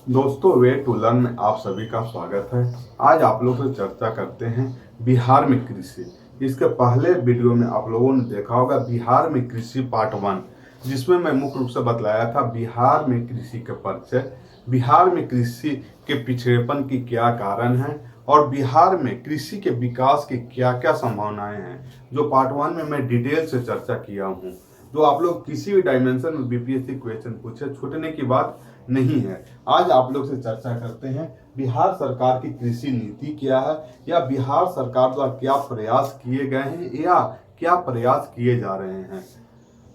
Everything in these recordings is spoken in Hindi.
दोस्तों, वे टू लर्न में आप सभी का स्वागत है। आज आप लोग से चर्चा करते हैं बिहार में कृषि। इसके पहले वीडियो में आप लोगों ने देखा होगा बिहार में कृषि पार्ट 1, जिसमें मैं मुख्य रूप से बतलाया था बिहार में कृषि के परिचय, बिहार में कृषि के पिछड़ेपन की क्या कारण है और बिहार में कृषि के विकास की क्या क्या संभावनाएं हैं, जो पार्ट 1 में मैं डिटेल से चर्चा किया हूँ। जो आप लोग किसी भी डायमेंशन में बीपीएससी क्वेश्चन पूछे, छूटने की बात नहीं है। आज आप लोग से चर्चा करते हैं बिहार सरकार की कृषि नीति क्या है, या बिहार सरकार द्वारा क्या प्रयास किए गए हैं या क्या प्रयास किए जा रहे हैं।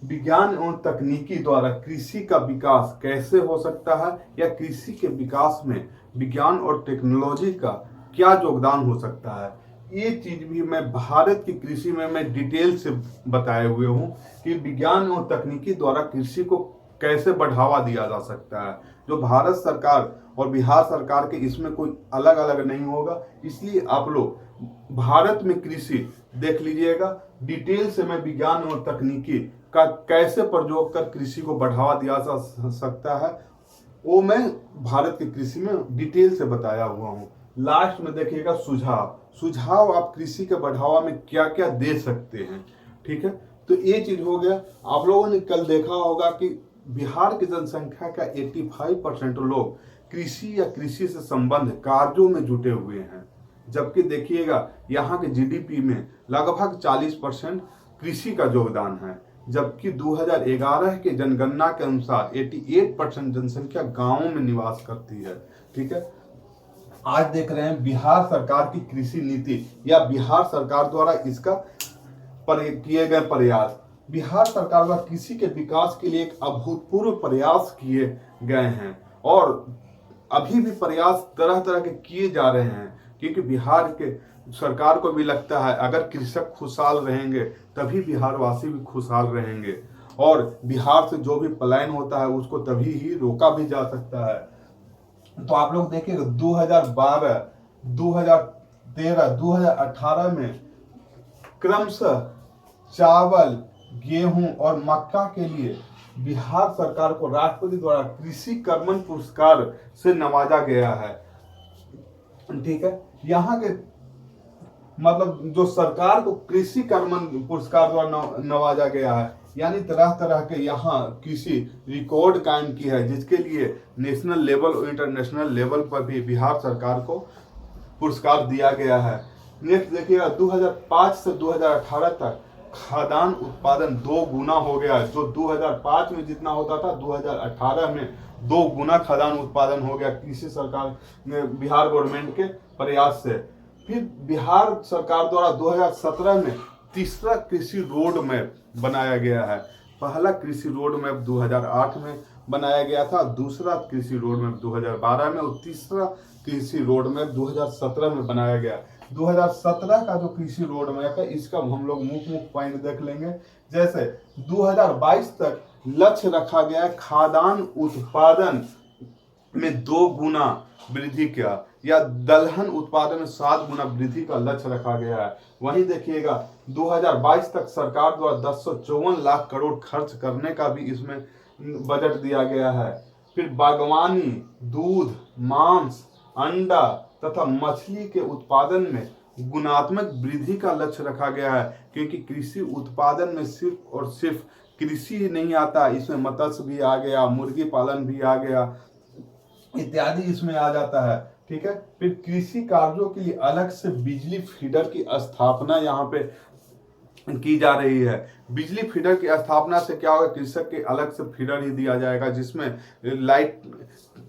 विज्ञान एवं तकनीकी द्वारा कृषि का विकास कैसे हो सकता है, या कृषि के विकास में विज्ञान और टेक्नोलॉजी का क्या योगदान हो सकता है। ये चीज भी मैं भारत की कृषि में मैं डिटेल से बताए हुए हूँ कि विज्ञान और तकनीकी द्वारा कृषि को कैसे बढ़ावा दिया जा सकता है। जो भारत सरकार और बिहार सरकार के इसमें कोई अलग अलग नहीं होगा, इसलिए आप लोग भारत में कृषि देख लीजिएगा। डिटेल से मैं विज्ञान और तकनीकी का कैसे प्रयोग कर कृषि को बढ़ावा दिया जा सकता है, वो मैं भारत की कृषि में डिटेल से बताया हुआ हूँ। लास्ट में देखिएगा सुझाव सुझाव आप कृषि के बढ़ावा में क्या क्या दे सकते हैं। ठीक है, तो ये चीज हो गया। आप लोगों ने कल देखा होगा कि बिहार की जनसंख्या का 85% लोग कृषि या कृषि से संबंध कार्यों में जुटे हुए हैं, जबकि देखिएगा यहाँ के जीडीपी में लगभग 40% कृषि का योगदान है, जबकि 2011 के जनगणना के अनुसार 88% जनसंख्या गांवों में निवास करती है। ठीक है, आज देख रहे हैं बिहार सरकार की कृषि नीति या बिहार सरकार द्वारा इसका किए गए प्रयास। बिहार सरकार द्वारा कृषि के विकास के लिए एक अभूतपूर्व प्रयास किए गए हैं और अभी भी प्रयास तरह तरह के किए जा रहे हैं, क्योंकि बिहार के सरकार को भी लगता है अगर कृषक खुशहाल रहेंगे तभी बिहार वासी भी खुशहाल रहेंगे, और बिहार से जो भी पलायन होता है उसको तभी ही रोका भी जा सकता है। तो आप लोग देखिए 2012, 2013, 2018 में क्रमशः चावल, गेहूं और मक्का के लिए बिहार सरकार को राष्ट्रपति द्वारा कृषि कर्मण पुरस्कार से नवाजा गया है। ठीक है, यहाँ के मतलब जो सरकार को कृषि कर्मण पुरस्कार द्वारा नवाजा गया है, यानी तरह तरह के यहाँ कृषि रिकॉर्ड कायम की है, जिसके लिए नेशनल लेवल और इंटरनेशनल लेवल पर भी बिहार सरकार को पुरस्कार दिया गया है। नेक्स्ट देखिएगा 2005 से 2018 तक खाद्यान्न उत्पादन 2 गुना हो गया। जो 2005 में जितना होता था 2018 में 2 गुना खाद्यान्न उत्पादन हो गया, कृषि सरकार में बिहार गवर्नमेंट के प्रयास से। फिर बिहार सरकार द्वारा 2017 में तीसरा कृषि रोड मैप बनाया गया है। पहला कृषि रोड मैप 2008 में बनाया गया था, दूसरा कृषि रोड मैप 2012 में और तीसरा कृषि रोड मैप 2017 में बनाया गया। 2017 का जो कृषि रोड मैप है, इसका हम लोग मुख्य पॉइंट देख लेंगे। जैसे 2022 तक लक्ष्य रखा गया खाद्यान्न उत्पादन में 2 गुना वृद्धि का, या दलहन उत्पादन में 7 गुना वृद्धि का लक्ष्य रखा गया है। वहीं देखिएगा 2022 तक सरकार द्वारा 1054 लाख करोड़ खर्च करने का भी इसमें बजट दिया गया है। फिर बागवानी, दूध, मांस, अंडा तथा मछली के उत्पादन में गुणात्मक वृद्धि का लक्ष्य रखा गया है, क्योंकि कृषि उत्पादन में सिर्फ और सिर्फ कृषि ही नहीं आता, इसमें मत्स्य भी आ गया, मुर्गी पालन भी आ गया, इत्यादि इसमें आ जाता है। ठीक है, फिर कृषि कार्यों के लिए अलग से बिजली फीडर की स्थापना यहाँ पे की जा रही है। बिजली फीडर की स्थापना से क्या होगा, कृषक के अलग से फीडर ही दिया जाएगा, जिसमें लाइट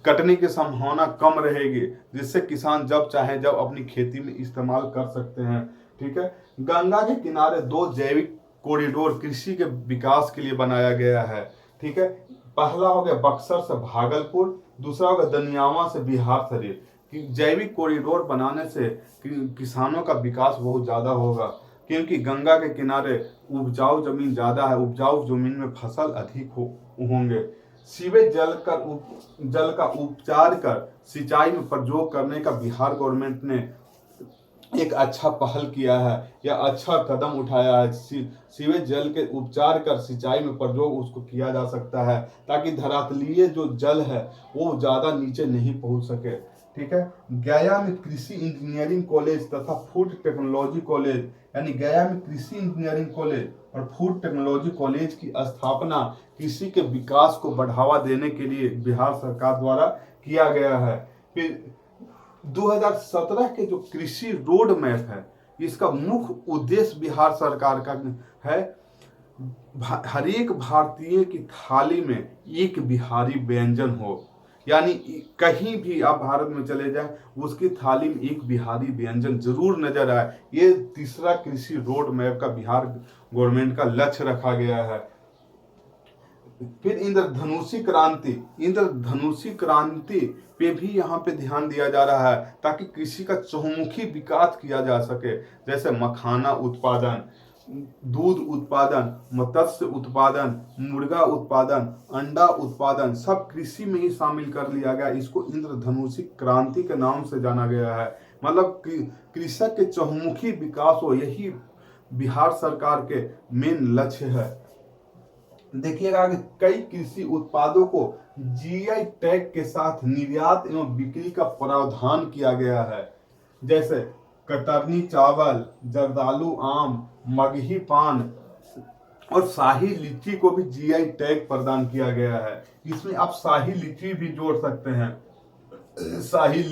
कटने की संभावना कम रहेगी, जिससे किसान जब चाहे जब अपनी खेती में इस्तेमाल कर सकते हैं। ठीक है, गंगा के किनारे 2 जैविक कॉरिडोर कृषि के विकास के लिए बनाया गया है। ठीक है, पहला हो गया बक्सर से भागलपुर, दूसरा हो गया दनियावा से बिहार शरीफ। कि जैविक कॉरिडोर बनाने से किसानों का विकास बहुत ज्यादा होगा, क्योंकि गंगा के किनारे उपजाऊ जमीन ज्यादा है, उपजाऊ जमीन में फसल अधिक होंगे। सीवेज जल का उपचार कर सिंचाई में प्रयोग करने का बिहार गवर्नमेंट ने एक अच्छा पहल किया है या अच्छा कदम उठाया है। सीवेज जल के उपचार कर सिंचाई में प्रयोग उसको किया जा सकता है, ताकि धरातलीय जो जल है वो ज़्यादा नीचे नहीं पहुंच सके। ठीक है। गया में कृषि इंजीनियरिंग कॉलेज तथा फूड टेक्नोलॉजी कॉलेज, यानी गया में कृषि इंजीनियरिंग कॉलेज और फूड टेक्नोलॉजी कॉलेज की स्थापना कृषि के विकास को बढ़ावा देने के लिए बिहार सरकार द्वारा किया गया है। फिर 2017 के जो कृषि रोड मैप है, इसका मुख्य उद्देश्य बिहार सरकार का है हर एक भारतीय की थाली में एक बिहारी व्यंजन हो। यानी कहीं भी आप भारत में चले जाएं, उसकी थाली में एक बिहारी व्यंजन जरूर नजर आए। ये तीसरा कृषि रोड मैप का बिहार गवर्नमेंट का लक्ष्य रखा गया है। फिर इंद्रधनुषी क्रांति पे भी यहाँ पे ध्यान दिया जा रहा है, ताकि कृषि का चहुमुखी विकास किया जा सके। जैसे मखाना उत्पादन, दूध उत्पादन, मत्स्य उत्पादन, मुर्गा उत्पादन, अंडा उत्पादन, सब कृषि में ही शामिल कर लिया गया। इसको इंद्रधनुषी क्रांति के नाम से जाना गया है। मतलब कृषक के चहुमुखी विकास हो, यही बिहार सरकार के मेन लक्ष्य है। देखिएगा कि कई कृषि उत्पादों को जीआई टैग के साथ निर्यात एवं बिक्री का प्रावधान किया गया है। जैसे कतरनी चावल, जर्दालू आम, मगही पान और शाही लीची को भी जीआई टैग प्रदान किया गया है। इसमें आप शाही लीची भी जोड़ सकते हैं। शाही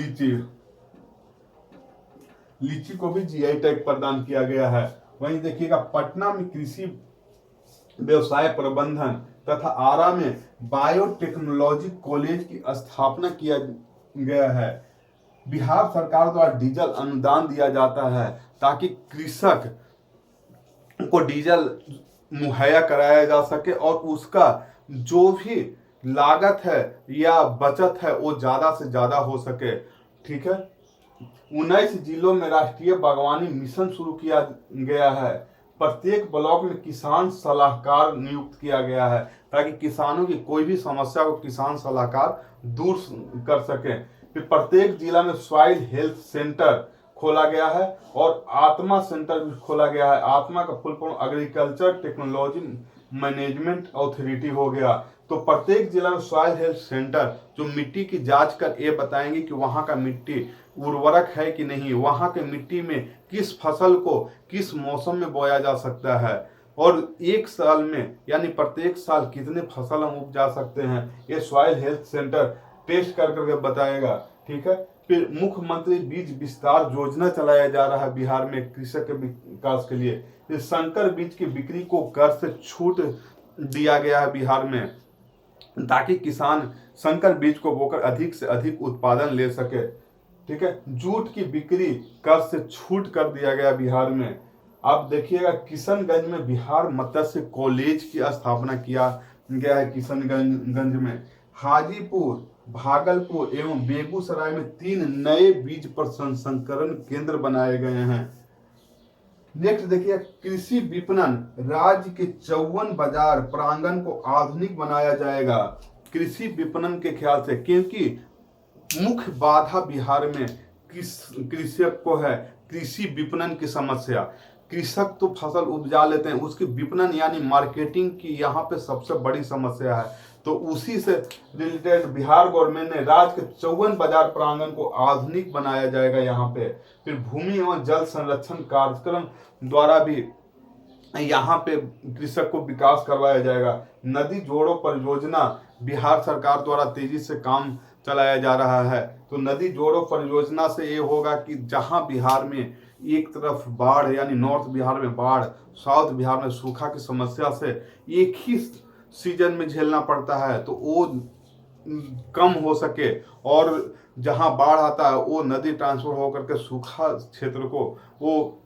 लीची को भी जीआई टैग प्रदान किया गया है। वहीं देखिएगा पटना में कृषि व्यवसाय प्रबंधन तथा आरा में बायोटेक्नोलॉजी कॉलेज की स्थापना किया गया है। बिहार सरकार द्वारा डीजल अनुदान दिया जाता है, ताकि कृषक को डीजल मुहैया कराया जा सके और उसका जो भी लागत है या बचत है वो ज्यादा से ज्यादा हो सके। ठीक है। 19 जिलों में राष्ट्रीय बागवानी मिशन शुरू किया गया है। प्रत्येक ब्लॉक में किसान सलाहकार नियुक्त किया गया है, ताकि किसानों की कोई भी समस्या को किसान सलाहकार दूर कर सके। फिर प्रत्येक जिला में सॉइल हेल्थ सेंटर खोला गया है और आत्मा सेंटर भी खोला गया है। आत्मा का full form agriculture technology management authority हो गया। तो प्रत्येक जिला में सॉइल हेल्थ सेंटर जो मिट्टी की जांच कर ये बताएंगे कि वहां का मिट्टी उर्वरक है कि नहीं, वहां के मिट्टी में किस फसल को किस मौसम में बोया जा सकता है और एक साल में यानी प्रत्येक साल कितने फसल हम उपजा सकते हैं, ये सॉइल हेल्थ सेंटर टेस्ट कर करके बताएगा। ठीक है। फिर मुख्यमंत्री बीज विस्तार योजना चलाया जा रहा है बिहार में कृषक के विकास के लिए। फिर संकर बीज की बिक्री को कर से छूट दिया गया है बिहार में, ताकि किसान संकर बीज को बोकर अधिक से अधिक उत्पादन ले सके। ठीक है। जूट की बिक्री कर से छूट कर दिया गया बिहार में। आप देखिएगा किशनगंज में बिहार मत्स्य कॉलेज की स्थापना किया गया है। किशनगंज में हाजीपुर, भागलपुर एवं बेगूसराय में 3 नए बीज प्रसंस्करण केंद्र बनाए गए हैं। नेक्स्ट देखिए कृषि विपणन, राज्य के 54 बाजार प्रांगण को आधुनिक बनाया जाएगा कृषि विपणन के ख्याल से, क्योंकि मुख्य बाधा बिहार में कृषक को है कृषि विपणन की समस्या। कृषक तो फसल उपजा लेते हैं, उसकी विपणन यानी मार्केटिंग की यहाँ पे सबसे बड़ी समस्या है। तो उसी से रिलेटेड बिहार गवर्नमेंट ने राज्य के 54 बाजार प्रांगण को आधुनिक बनाया जाएगा यहाँ पे। फिर भूमि एवं जल संरक्षण कार्यक्रम द्वारा भी यहाँ पे कृषक को विकास करवाया जाएगा। नदी जोड़ो परियोजना बिहार सरकार द्वारा तेजी से काम चलाया जा रहा है। तो नदी जोड़ो परियोजना से ये होगा कि जहां बिहार में एक तरफ बाढ़ यानी नॉर्थ बिहार में बाढ़, साउथ बिहार में सूखा की समस्या से एक ही सीजन में झेलना पड़ता है, तो वो कम हो सके और जहां बाढ़ आता है वो नदी ट्रांसफर होकर के सूखा क्षेत्र को वो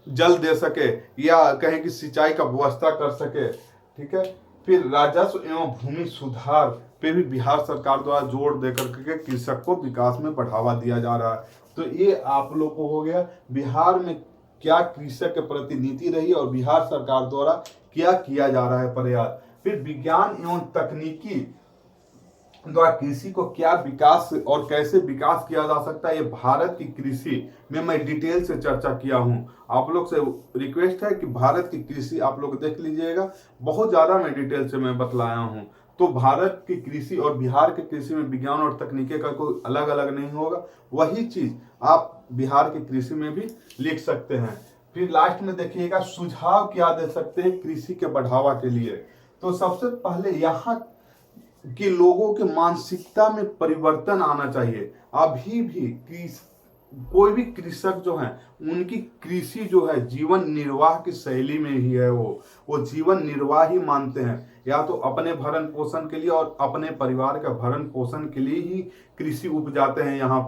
जल दे सके या कहें कि सिंचाई का व्यवस्था कर सके। ठीक है। फिर राजस्व एवं भूमि सुधार पे भी बिहार सरकार द्वारा जोर देकर के कृषक को विकास में बढ़ावा दिया जा रहा है। तो ये आप लोग को हो गया बिहार में क्या कृषक के प्रति नीति रही और बिहार सरकार द्वारा क्या किया जा रहा है प्रयास। फिर विज्ञान एवं तकनीकी द्वारा कृषि को क्या विकास और कैसे विकास किया जा सकता है, ये भारत की कृषि में मैं डिटेल से चर्चा किया हूं। आप लोग से रिक्वेस्ट है कि भारत की कृषि आप लोग देख लीजिएगा, बहुत ज़्यादा मैं डिटेल से मैं बतलाया हूं। तो भारत की कृषि और बिहार की कृषि में विज्ञान और तकनीकी का कोई अलग अलग नहीं होगा, वही चीज़ आप बिहार की कृषि में भी लिख सकते हैं। फिर लास्ट में देखिएगा सुझाव क्या दे सकते हैं कृषि के बढ़ावा के लिए। तो सबसे पहले यहाँ कि लोगों के मानसिकता में परिवर्तन आना चाहिए। अभी भी कोई भी कृषक जो है, उनकी कृषि जो है जीवन निर्वाह की शैली में ही है। वो जीवन निर्वाह ही मानते हैं, या तो अपने भरण पोषण के लिए और अपने परिवार का भरण पोषण के लिए ही कृषि उपजाते हैं। यहाँ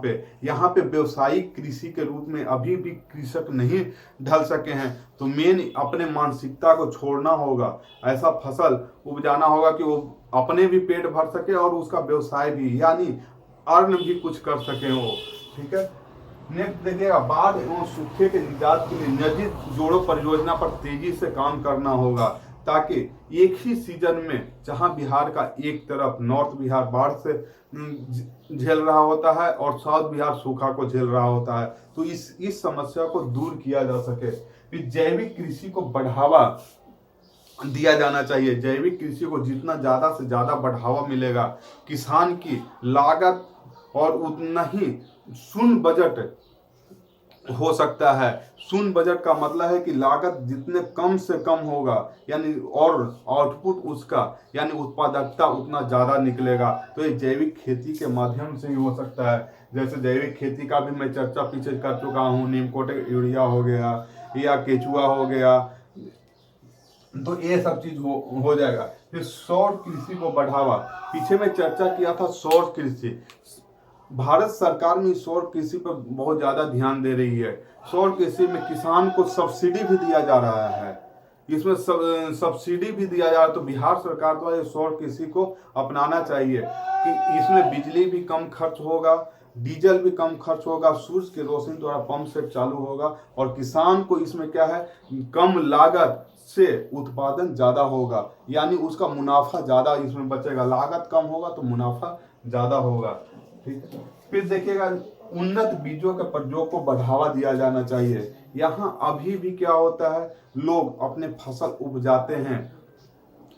पे व्यावसायिक कृषि के रूप में अभी भी कृषक नहीं ढल सके हैं। तो मेन अपने मानसिकता को छोड़ना होगा, ऐसा फसल उपजाना होगा कि वो अपने भी पेट भर सके और उसका व्यवसाय भी, यानी अर्न भी कुछ कर सके वो। ठीक है, नेक्स्ट देखिएगा बाढ़ एवं सूखे के निजात के लिए नदी जोड़ो परियोजना पर तेजी से काम करना होगा, ताकि एक ही सीजन में, जहां बिहार का एक तरफ नॉर्थ बिहार बाढ़ से झेल रहा होता है और साउथ बिहार सूखा को झेल रहा होता है, तो इस समस्या को दूर किया जा सके। फिर जैविक कृषि को बढ़ावा दिया जाना चाहिए। जैविक कृषि को जितना ज़्यादा से ज़्यादा बढ़ावा मिलेगा, किसान की लागत और उतना ही शून्य बजट हो सकता है। शून्य बजट का मतलब है कि लागत जितने कम से कम होगा, यानी और आउटपुट उसका यानी उत्पादकता उतना ज़्यादा निकलेगा। तो ये जैविक खेती के माध्यम से ही हो सकता है। जैसे जैविक खेती का भी मैं चर्चा पीछे कर चुका हूँ, नीमकोटे यूरिया हो गया या केचुआ हो गया, तो ये सब चीज हो जाएगा। फिर सौर कृषि को बढ़ावा, पीछे में चर्चा किया था सौर कृषि। भारत सरकार में सौर कृषि पर बहुत ज्यादा ध्यान दे रही है। सौर कृषि में किसान को सब्सिडी भी दिया जा रहा है, इसमें सब्सिडी भी दिया जा रहा है। तो बिहार सरकार द्वारा सौर कृषि को अपनाना चाहिए कि इसमें बिजली भी कम खर्च होगा, डीजल भी कम खर्च होगा, सूरज की रोशनी द्वारा पंप सेट चालू होगा और किसान को इसमें क्या है, कम लागत से उत्पादन ज्यादा होगा, यानी उसका मुनाफा ज्यादा इसमें बचेगा। लागत कम होगा तो मुनाफा ज्यादा होगा। ठीक है, फिर देखिएगा उन्नत बीजों के प्रयोग को बढ़ावा दिया जाना चाहिए। यहाँ अभी भी क्या होता है, लोग अपने फसल उपजाते हैं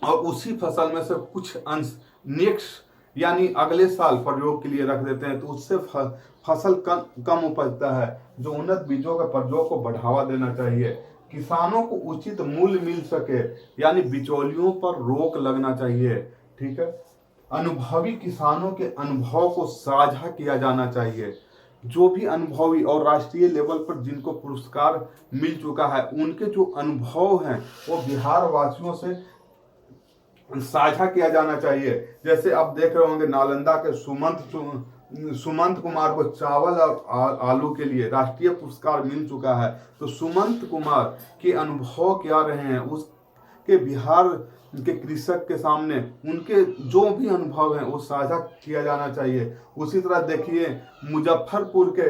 और उसी फसल में से कुछ अंश नेक्स्ट यानी अगले साल प्रयोग के लिए रख देते हैं, तो उससे फसल कम उपजता है। जो उन्नत बीजों के प्रयोग को बढ़ावा देना चाहिए। किसानों को उचित मूल्य मिल सके, यानी बिचौलियों पर रोक लगना चाहिए। ठीक है, अनुभवी किसानों के अनुभव को साझा किया जाना चाहिए। जो भी अनुभवी और राष्ट्रीय लेवल पर जिनको पुरस्कार मिल चुका है, उनके जो अनुभव हैं वो बिहार वासियों से साझा किया जाना चाहिए। जैसे आप देख रहे होंगे नालंदा के सुमंत कुमार को चावल और आलू के लिए राष्ट्रीय पुरस्कार मिल चुका है। तो सुमंत कुमार के अनुभव क्या रहे हैं, उसके बिहार के कृषक के सामने उनके जो भी अनुभव हैं वो साझा किया जाना चाहिए। उसी तरह देखिए मुजफ्फरपुर के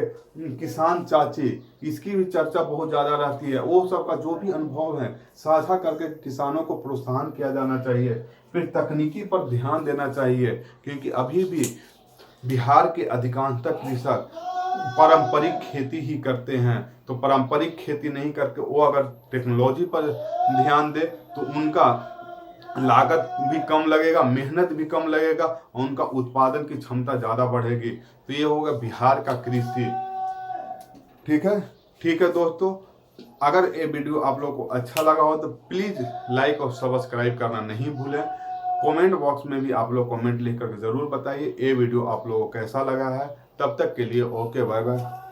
किसान चाची, इसकी भी चर्चा बहुत ज़्यादा रहती है। वो सबका जो भी अनुभव है साझा करके किसानों को प्रोत्साहन किया जाना चाहिए। फिर तकनीकी पर ध्यान देना चाहिए, क्योंकि अभी भी बिहार के अधिकांशतः कृषक पारंपरिक खेती ही करते हैं। तो पारंपरिक खेती नहीं करके वो अगर टेक्नोलॉजी पर ध्यान दे तो उनका लागत भी कम लगेगा, मेहनत भी कम लगेगा और उनका उत्पादन की क्षमता ज़्यादा बढ़ेगी। तो ये होगा बिहार का कृषि। ठीक है दोस्तों, अगर ये वीडियो आप लोग को अच्छा लगा हो तो प्लीज़ लाइक और सब्सक्राइब करना नहीं भूलें। कमेंट बॉक्स में भी आप लोग कमेंट लिख करके ज़रूर बताइए ये वीडियो आप लोगों को कैसा लगा है। तब तक के लिए ओके, बाय बाय।